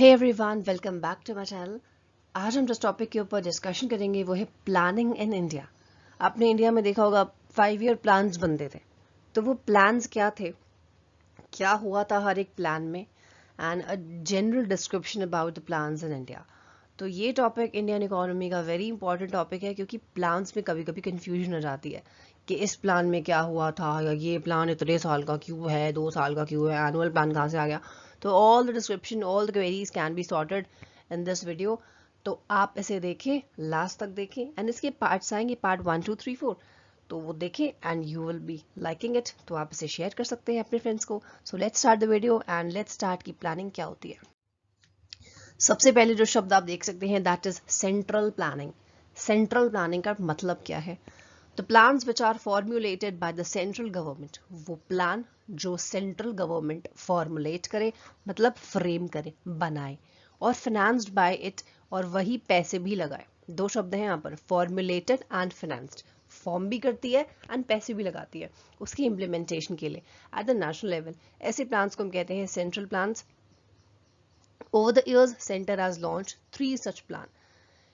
Hey everyone, welcome back to my channel. आज हम जिस टॉपिक के ऊपर डिस्कशन करेंगे वो है प्लानिंग इन इंडिया। आपने इंडिया में देखा होगा 5 ईयर प्लान्स बनते थे। तो वो प्लान्स क्या थे, क्या हुआ था हर एक प्लान में, and a general description about the plans in India. तो ये टॉपिक इंडियन इकोनॉमी का वेरी इंपॉर्टेंट टॉपिक है, क्योंकि प्लान्स में कभी कभी कंफ्यूजन हो जाती है कि इस प्लान में क्या हुआ था, या ये प्लान इतने साल का क्यों है, 2 साल का क्यों है, एनुअल प्लान कहाँ से आ गया। तो all the description, all the queries can be sorted in this video. तो आप इसे देखें, लास्ट तक देखें, एंड इसके पार्ट्स आएंगे, पार्ट 1 2 3 4। तो वो देखें and you will be liking it. तो आप इसे शेयर कर सकते हैं अपने फ्रेंड्स को। So let's start the video and let's start की प्लानिंग क्या होती है। सबसे पहले जो शब्द आप देख सकते हैं, that is central planning. Central planning का मतलब क्या है? The plans which are formulated by the central government, वो प्लान जो सेंट्रल गवर्नमेंट फॉर्मुलेट करे, मतलब फ्रेम करे, बनाए, और फाइनेंस्ड बाय इट, और वही पैसे भी लगाए। दो शब्द हैं यहाँ पर, फॉर्मुलेटेड एंड फाइनेंस्ड। फॉर्म भी करती है एंड पैसे भी लगाती है उसकी इम्प्लीमेंटेशन के लिए एट द नेशनल लेवल। ऐसे प्लान्स को हम कहते हैं central plans. Over the years, Center has launched 3 such plan.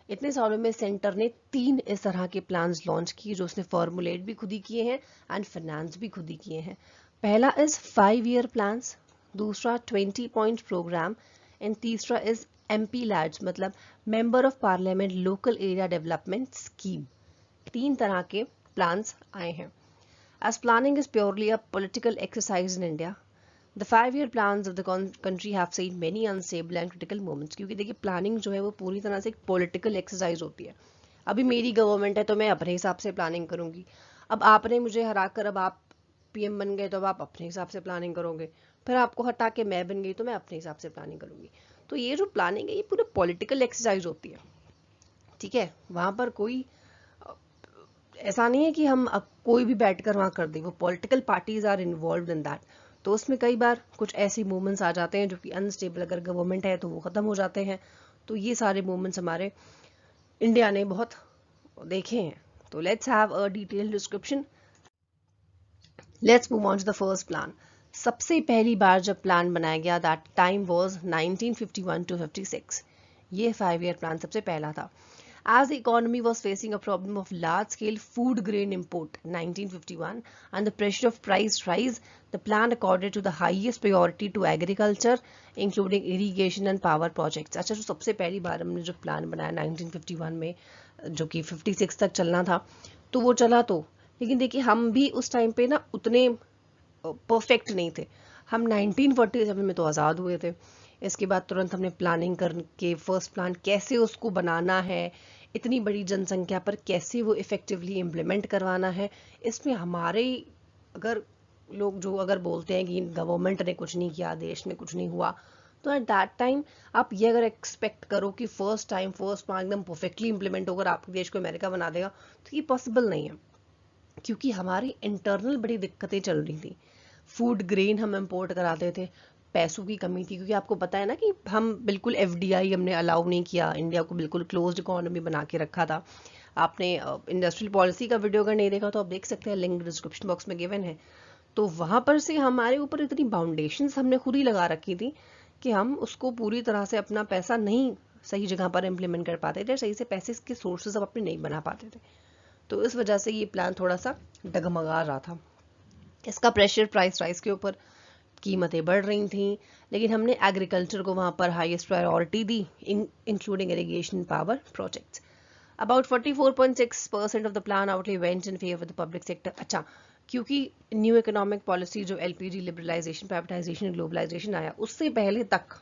इतने सालों में सेंटर ने 3 इस तरह के प्लान्स लॉन्च किए, जो उसने फॉर्मुलेट भी खुद ही किए हैं एंड फाइनेंस भी खुद ही किए हैं। पहला इज 5 ईयर प्लान्स, दूसरा 20 पॉइंट प्रोग्राम, एंड तीसरा इज MP लैड्स, मतलब member of parliament local area development scheme. 3 तरह के प्लान्स आए हैं। As planning is purely a political exercise in India, the 5 year plans of the country have seen many unstable and critical moments। क्योंकि देखिए, planning जो है वो पूरी तरह से एक पॉलिटिकल एक्सरसाइज होती है। अभी मेरी गवर्नमेंट है तो मैं अपने हिसाब से प्लानिंग करूंगी। अब आपने मुझे हरा कर, अब आप PM बन गए तो अब आप अपने हिसाब से प्लानिंग करोगे। फिर आपको हटा के मैं बन गई तो मैं अपने हिसाब से प्लानिंग करूंगी। तो ये जो प्लानिंग है ये पूरा पॉलिटिकल एक्सरसाइज होती है। ठीक है, वहां पर कोई ऐसा नहीं है कि हम अब कोई भी बैठकर वहां कर दे। वो political parties are involve in that. तो उसमें कई बार कुछ ऐसे मूवमेंट्स आ जाते हैं जो कि अनस्टेबल, अगर गवर्नमेंट है तो वो खत्म हो जाते हैं। तो ये सारे मूवमेंट्स हमारे इंडिया ने बहुत देखे हैं। तो let's have a detailed description. Let's move on to the first plan. सबसे पहली बार जब प्लान बनाया गया, दैट टाइम वाज 1951 to 56। ये 5 ईयर प्लान सबसे पहला था। As the economy was facing a problem of large-scale food grain import in 1951 and the pressure of price rise, the plan accorded to the highest priority to agriculture, including irrigation and power projects। अच्छा, जो सबसे पहली बार हमने जो plan बनाया 1951 में, जो कि 56 तक चलना था, तो वो चला तो, लेकिन देखिए हम भी उस टाइम पे ना उतने परफेक्ट नहीं थे। हम 1947 में तो आज़ाद हुए थे। इसके बाद तुरंत हमने प्लानिंग करके फर्स्ट प्लान कैसे उसको बनाना है, इतनी बड़ी जनसंख्या पर कैसे वो इफेक्टिवली इम्प्लीमेंट करवाना है, इसमें हमारे अगर लोग जो अगर बोलते हैं कि गवर्नमेंट ने कुछ नहीं किया, देश में कुछ नहीं हुआ, तो एट दैट टाइम आप ये अगर एक्सपेक्ट करो कि फर्स्ट टाइम फर्स्ट प्लान एकदम परफेक्टली इंप्लीमेंट होकर आपके देश को अमेरिका बना देगा, तो ये पॉसिबल नहीं है। क्योंकि हमारी इंटरनल बड़ी दिक्कतें चल रही थी। फूड ग्रेन हम इंपोर्ट कराते थे, पैसों की कमी थी, क्योंकि आपको पता है ना कि हम बिल्कुल FDI हमने अलाउ नहीं किया, इंडिया को बिल्कुल क्लोज्ड इकोनॉमी बना के रखा था। आपने इंडस्ट्रियल पॉलिसी का वीडियो अगर नहीं देखा तो आप देख सकते हैं, लिंक डिस्क्रिप्शन बॉक्स में गिवन है। तो वहां पर से हमारे ऊपर इतनी बाउंडेशंस हमने खुद ही लगा रखी थी कि हम उसको पूरी तरह से अपना पैसा नहीं सही जगह पर इम्प्लीमेंट कर पाते थे, सही से पैसे के सोर्सेज अपने नहीं बना पाते थे। तो इस वजह से ये प्लान थोड़ा सा डगमगा रहा था। इसका प्रेशर प्राइस राइज के ऊपर, कीमतें बढ़ रही थी, लेकिन हमने एग्रीकल्चर को वहां पर highest priority the, including irrigation power projects. About 44.6% of the plan outlay went in favour the public sector. अच्छा, क्योंकि न्यू इकोनॉमिक पॉलिसी जो LPG लिबरलाइजेशन, प्राइवेटाइजेशन, ग्लोबलाइजेशन आया, उससे पहले तक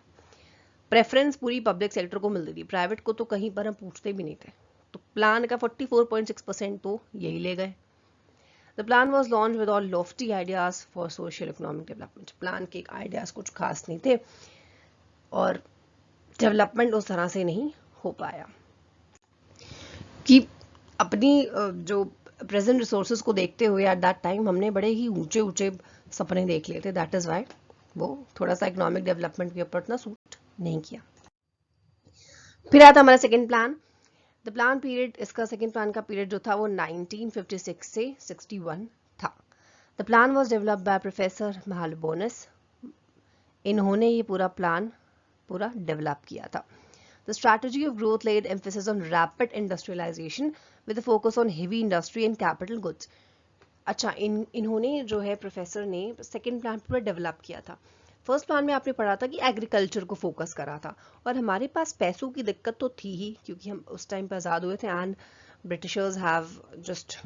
प्रेफरेंस पूरी पब्लिक सेक्टर को मिलती थी, प्राइवेट को तो कहीं पर हम पूछते भी नहीं थे। तो प्लान का 44.6% तो यही ले गए। The plan was launched with all lofty ideas for social economic development। Plan के आइडियाज कुछ खास नहीं थे और डेवलपमेंट उस तरह से नहीं हो पाया कि अपनी जो प्रेजेंट रिसोर्सेज को देखते हुए एट दैट टाइम हमने बड़े ही ऊंचे ऊंचे सपने देख लिए थे। दैट इज वाई वो थोड़ा सा इकोनॉमिक डेवलपमेंट के ऊपर इतना सूट नहीं किया। फिर आता हमारा second plan. The plan period, इसका सेकेंड प्लान का पीरियड जो था वो 1956 से 61 था। The plan was developed by professor Mahalanobis. इन्होंने ये पूरा प्लान पूरा डेवलप किया था। The strategy of growth laid emphasis on rapid industrialization with a focus on heavy industry and capital goods. अच्छा, इन्होंने जो है प्रोफेसर ने सेकेंड प्लान पूरा डेवलप किया था। फर्स्ट प्लान में आपने पढ़ा था कि एग्रीकल्चर को फोकस करा था, और हमारे पास पैसों की दिक्कत तो थी ही, क्योंकि हम उस टाइम पर आज़ाद हुए थे and Britishers have just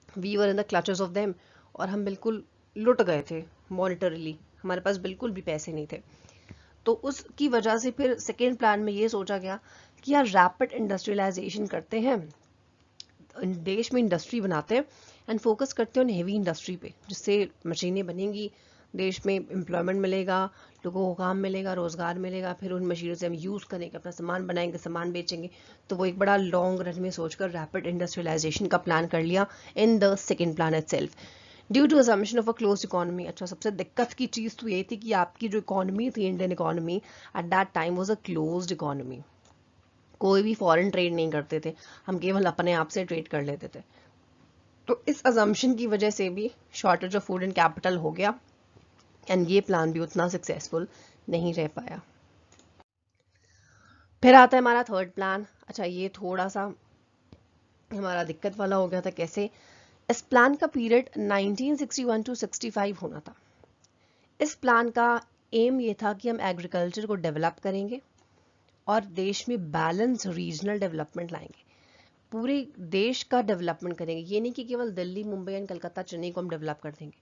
we were in the clutches of them, और हम बिल्कुल लुट गए थे मॉनिटरीली, हमारे पास बिल्कुल भी पैसे नहीं थे। तो उसकी वजह से फिर सेकेंड प्लान में ये सोचा गया कि यार रैपिड इंडस्ट्रियलाइजेशन करते हैं, देश में इंडस्ट्री बनाते हैं एंड फोकस करते हैं हेवी इंडस्ट्री पे, जिससे मशीनें बनेंगी, देश में एम्प्लॉयमेंट मिलेगा, लोगों को काम मिलेगा, रोजगार मिलेगा, फिर उन मशीनों से हम यूज़ करेंगे, अपना सामान बनाएंगे, सामान बेचेंगे। तो वो एक बड़ा लॉन्ग रन में सोचकर रैपिड इंडस्ट्रियलाइजेशन का प्लान कर लिया in the second plan itself, due to assumption of a close economy. अच्छा, सबसे दिक्कत की चीज़ तो ये थी कि आपकी जो इकोनॉमी थी, Indian economy at that time was a closed economy, कोई भी फॉरेन ट्रेड नहीं करते थे, हम केवल अपने आप से ट्रेड कर लेते थे। तो इस अजम्पशन की वजह से भी shortage of food and capital हो गया, एंड ये प्लान भी उतना सक्सेसफुल नहीं रह पाया। फिर आता है हमारा थर्ड प्लान। अच्छा, ये थोड़ा सा हमारा दिक्कत वाला हो गया था। कैसे? इस प्लान का पीरियड 1961 टू 65 होना था। इस प्लान का एम ये था कि हम एग्रीकल्चर को डेवलप करेंगे और देश में बैलेंस रीजनल डेवलपमेंट लाएंगे, पूरे देश का डेवलपमेंट करेंगे। ये नहीं कि केवल दिल्ली, मुंबई एंड कलकत्ता, चेन्नई को हम डेवलप कर देंगे,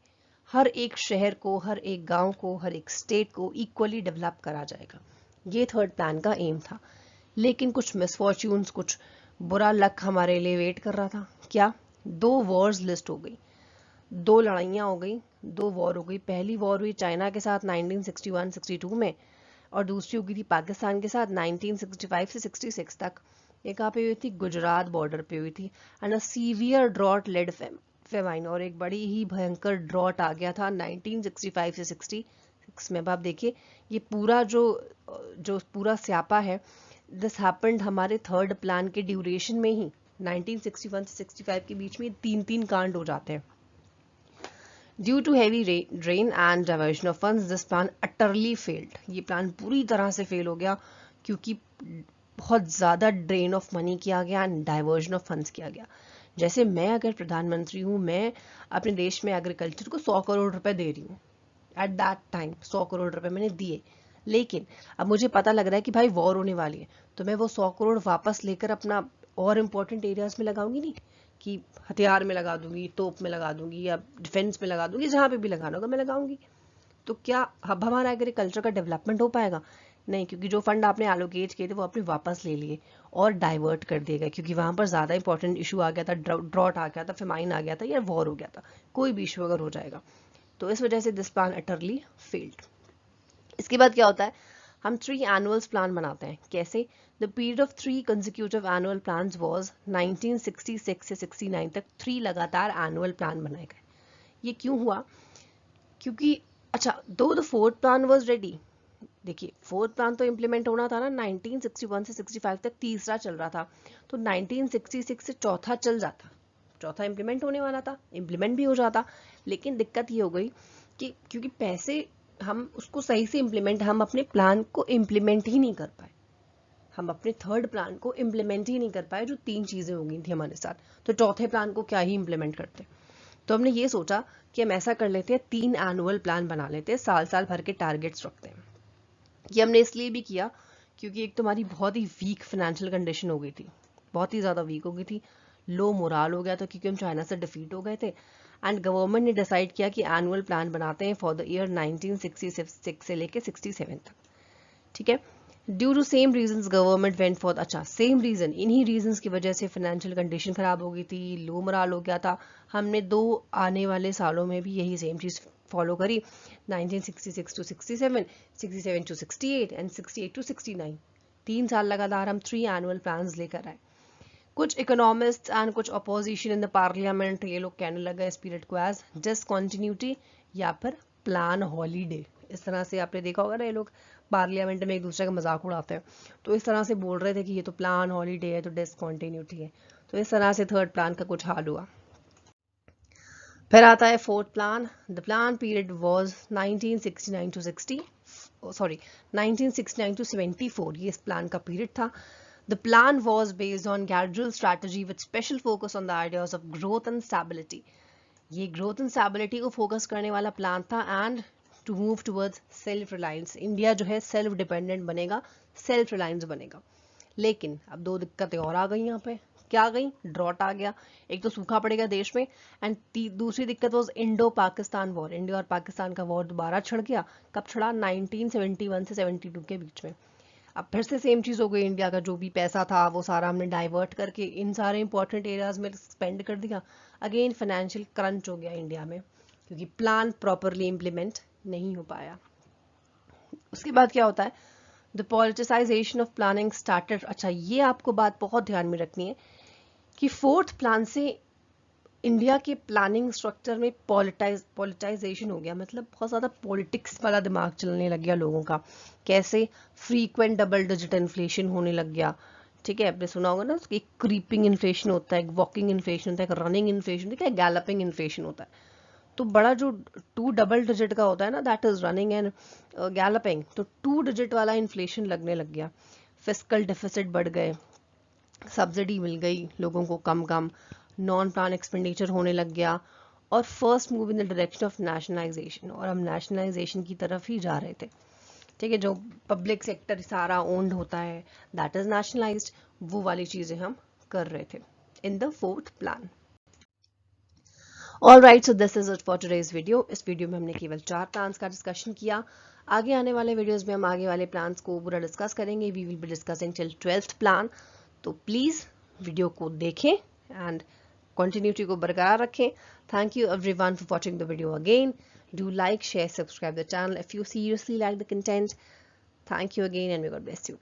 हर एक शहर को, हर एक गांव को, हर एक स्टेट को इक्वली डेवलप करा जाएगा। ये थर्ड प्लान का एम था। लेकिन कुछ मिसफॉर्च्यून्स, कुछ बुरा लक हमारे लिए वेट कर रहा था। क्या? 2 वॉर्स लिस्ट हो गई, 2 लड़ाइयाँ हो गई, 2 वॉर हो गई। पहली वॉर हुई चाइना के साथ 1961-62 में, और दूसरी हो गई थी पाकिस्तान के साथ 1965 से 66 तक। ये कहाँ पे हुई थी? गुजरात बॉर्डर पे हुई थी। And a severe drought led famine, और एक बड़ी ही भयंकर ड्रॉट आ गया था 1965 से 66 में। अब आप देखिए, ये पूरा जो पूरा स्यापा है, दिस हैपेंड हमारे थर्ड प्लान के ड्यूरेशन में ही। 1961 से 65 के बीच में 3 कांड हो जाते हैं। Due to heavy drain and diversion of funds, this plan utterly failed. ये प्लान पूरी तरह से फेल हो गया, क्योंकि बहुत ज़्यादा ड्रेन ऑफ मनी किया गया एंड डाइवर्जन ऑफ फंड्स किया गया। जैसे मैं अगर प्रधानमंत्री हूँ, मैं अपने देश में एग्रीकल्चर को 100 करोड़ रुपए दे रही हूँ, एट दैट टाइम 100 करोड़ रुपए मैंने दिए, लेकिन अब मुझे पता लग रहा है कि भाई वॉर होने वाली है, तो मैं वो 100 करोड़ वापस लेकर अपना और इम्पोर्टेंट एरियाज में लगाऊंगी नहीं, कि हथियार में लगा दूंगी, तोप में लगा दूंगी, या डिफेंस में लगा दूंगी, जहां पे भी लगाना होगा मैं लगाऊंगी। तो क्या अब हमारा एग्रीकल्चर का डेवलपमेंट हो पाएगा? नहीं, क्योंकि जो फंड आपने एलोकेट किए थे वो आपने वापस ले लिए और डाइवर्ट कर दिए गए, क्योंकि वहां पर ज्यादा इंपॉर्टेंट इशू आ गया था, ड्रॉट आ गया था, फेमाइन आ गया था, या वॉर हो गया था, कोई भी इशू अगर हो जाएगा। तो इस वजह से दिस प्लान अटरली फेल्ड। इसके बाद क्या होता है? हम 3 एनुअल्स प्लान बनाते हैं। कैसे? The period of 3 consecutive annual plans was 1966 से 69 तक 3 लगातार एनुअल प्लान बनाए गए। ये क्यों हुआ? क्योंकि अच्छा, दो the fourth plan was ready. देखिए, फोर्थ प्लान तो इम्प्लीमेंट होना था ना, 1961 से 65 तक तीसरा चल रहा था, तो 1966 से चौथा चल जाता, चौथा इम्प्लीमेंट होने वाला था, इम्प्लीमेंट भी हो जाता। लेकिन दिक्कत ये हो गई कि क्योंकि पैसे, हम उसको सही से इम्प्लीमेंट, हम अपने प्लान को इम्प्लीमेंट ही नहीं कर पाए, हम अपने थर्ड प्लान को इम्प्लीमेंट ही नहीं कर पाए, जो 3 चीजें हो गई थी हमारे साथ, तो चौथे प्लान को क्या ही इम्प्लीमेंट करते। तो हमने ये सोचा कि हम ऐसा कर लेते हैं, 3 एनुअल प्लान बना लेते हैं, साल साल भर के टारगेट्स रखते हैं। ये हमने इसलिए भी किया क्योंकि एक तो हमारी बहुत ही वीक फाइनेंशियल कंडीशन हो गई थी, बहुत ही ज़्यादा वीक हो गई थी, लो मोराल हो गया था, क्योंकि हम चाइना से डिफीट हो गए थे। एंड गवर्नमेंट ने डिसाइड किया कि एनुअल प्लान बनाते हैं फॉर द ईयर 1966 से लेके 67 तक। ठीक है, due to same reasons government went for, अच्छा सेम रीजन, इन्हीं रीजंस की वजह से फाइनेंशियल कंडीशन खराब हो गई थी, लो मोराल हो गया था, हमने 2 आने वाले सालों में भी यही सेम चीज़ फॉलो करी, 1966 टू 67, 67 टू 68 एंड 68 टू 69। 3 साल लगातार हम 3 एनुअल प्लान्स लेकर आए। कुछ इकोनॉमिस्ट एंड कुछ अपोजिशन इन द पार्लियामेंट, ये लोग कहने लगा इस पीरियड को एज डिसकंटिन्यूटी या फिर प्लान हॉलीडे। इस तरह से आपने देखा होगा ना, ये लोग पार्लियामेंट में एक दूसरे का मजाक उड़ाते हैं, तो इस तरह से बोल रहे थे कि ये तो प्लान हॉलीडे है, तो डिसकंटिन्यूटी है। तो इस तरह से थर्ड प्लान का कुछ हाल हुआ। फिर आता है fourth plan. The plan period was 1969 to 60, sorry 1969 to 74 ये इस प्लान का पीरियड था. The plan was based on gradual strategy with special focus on the ideas of growth and stability. ये growth and stability को focus करने वाला plan था and to move towards self reliance. India जो है self dependent बनेगा, self reliance बनेगा. लेकिन अब दो दिक्कतें और आ गई यहाँ पे. क्या आ गई? ड्रॉट आ गया. एक तो सूखा पड़ेगा देश में एंड दूसरी दिक्कत was Indo Pakistan war. India और पाकिस्तान का वॉर दोबारा छिड़ गया. कब छिड़ा? 1971 से 72 के बीच में. अब फिर से सेम चीज़ हो गई. इंडिया का जो भी पैसा था वो सारा हमने डाइवर्ट करके इन सारे इंपॉर्टेंट एरियाज में स्पेंड कर दिया. अगेन फाइनेंशियल क्रंच हो गया इंडिया में क्योंकि प्लान प्रॉपरली इम्प्लीमेंट नहीं हो पाया. उसके बाद क्या होता है? The politicisation of planning started. अच्छा, ये आपको बात बहुत ध्यान में रखनी है कि फोर्थ प्लान से इंडिया के प्लानिंग स्ट्रक्चर में पॉलिटाइजेशन हो गया. मतलब बहुत ज़्यादा पॉलिटिक्स वाला दिमाग चलने लग गया लोगों का. कैसे? फ्रीक्वेंट डबल डिजिट इन्फ्लेशन होने लग गया. ठीक है, आपने सुना होगा ना, एक क्रीपिंग इन्फ्लेशन होता है, एक वॉकिंग इन्फ्लेशन होता है, एक रनिंग इन्फ्लेशन होता है, एक गैलपिंग इन्फ्लेशन होता है. तो बड़ा जो 2 डबल डिजिट का होता है ना, that is running and galloping. तो 2 डिजिट वाला इन्फ्लेशन लगने लग गया. फिस्कल डेफिसिट बढ़ गए, सब्सिडी मिल गई लोगों को कम कम, नॉन प्लान एक्सपेंडिचर होने लग गया और first move in the direction of nationalisation. और हम नेशनलाइजेशन की तरफ ही जा रहे थे. ठीक है, जो पब्लिक सेक्टर सारा ओन्ड होता है दैट इज नेशनलाइज्ड, वो वाली चीजें हम कर रहे थे in the fourth plan. All right, so this is it for today's video. इस वीडियो में हमने केवल 4 प्लान्स का डिस्कशन किया. आगे आने वाले वीडियोस में हम आगे वाले प्लान्स को पूरा डिस्कस करेंगे. We will be discussing till 12th plan. तो प्लीज वीडियो को देखें एंड कंटिन्यूटी को बरकरार रखें. Thank you everyone for watching the video again. Do like, share, subscribe the channel if you seriously like the content. Thank you again and may God bless you.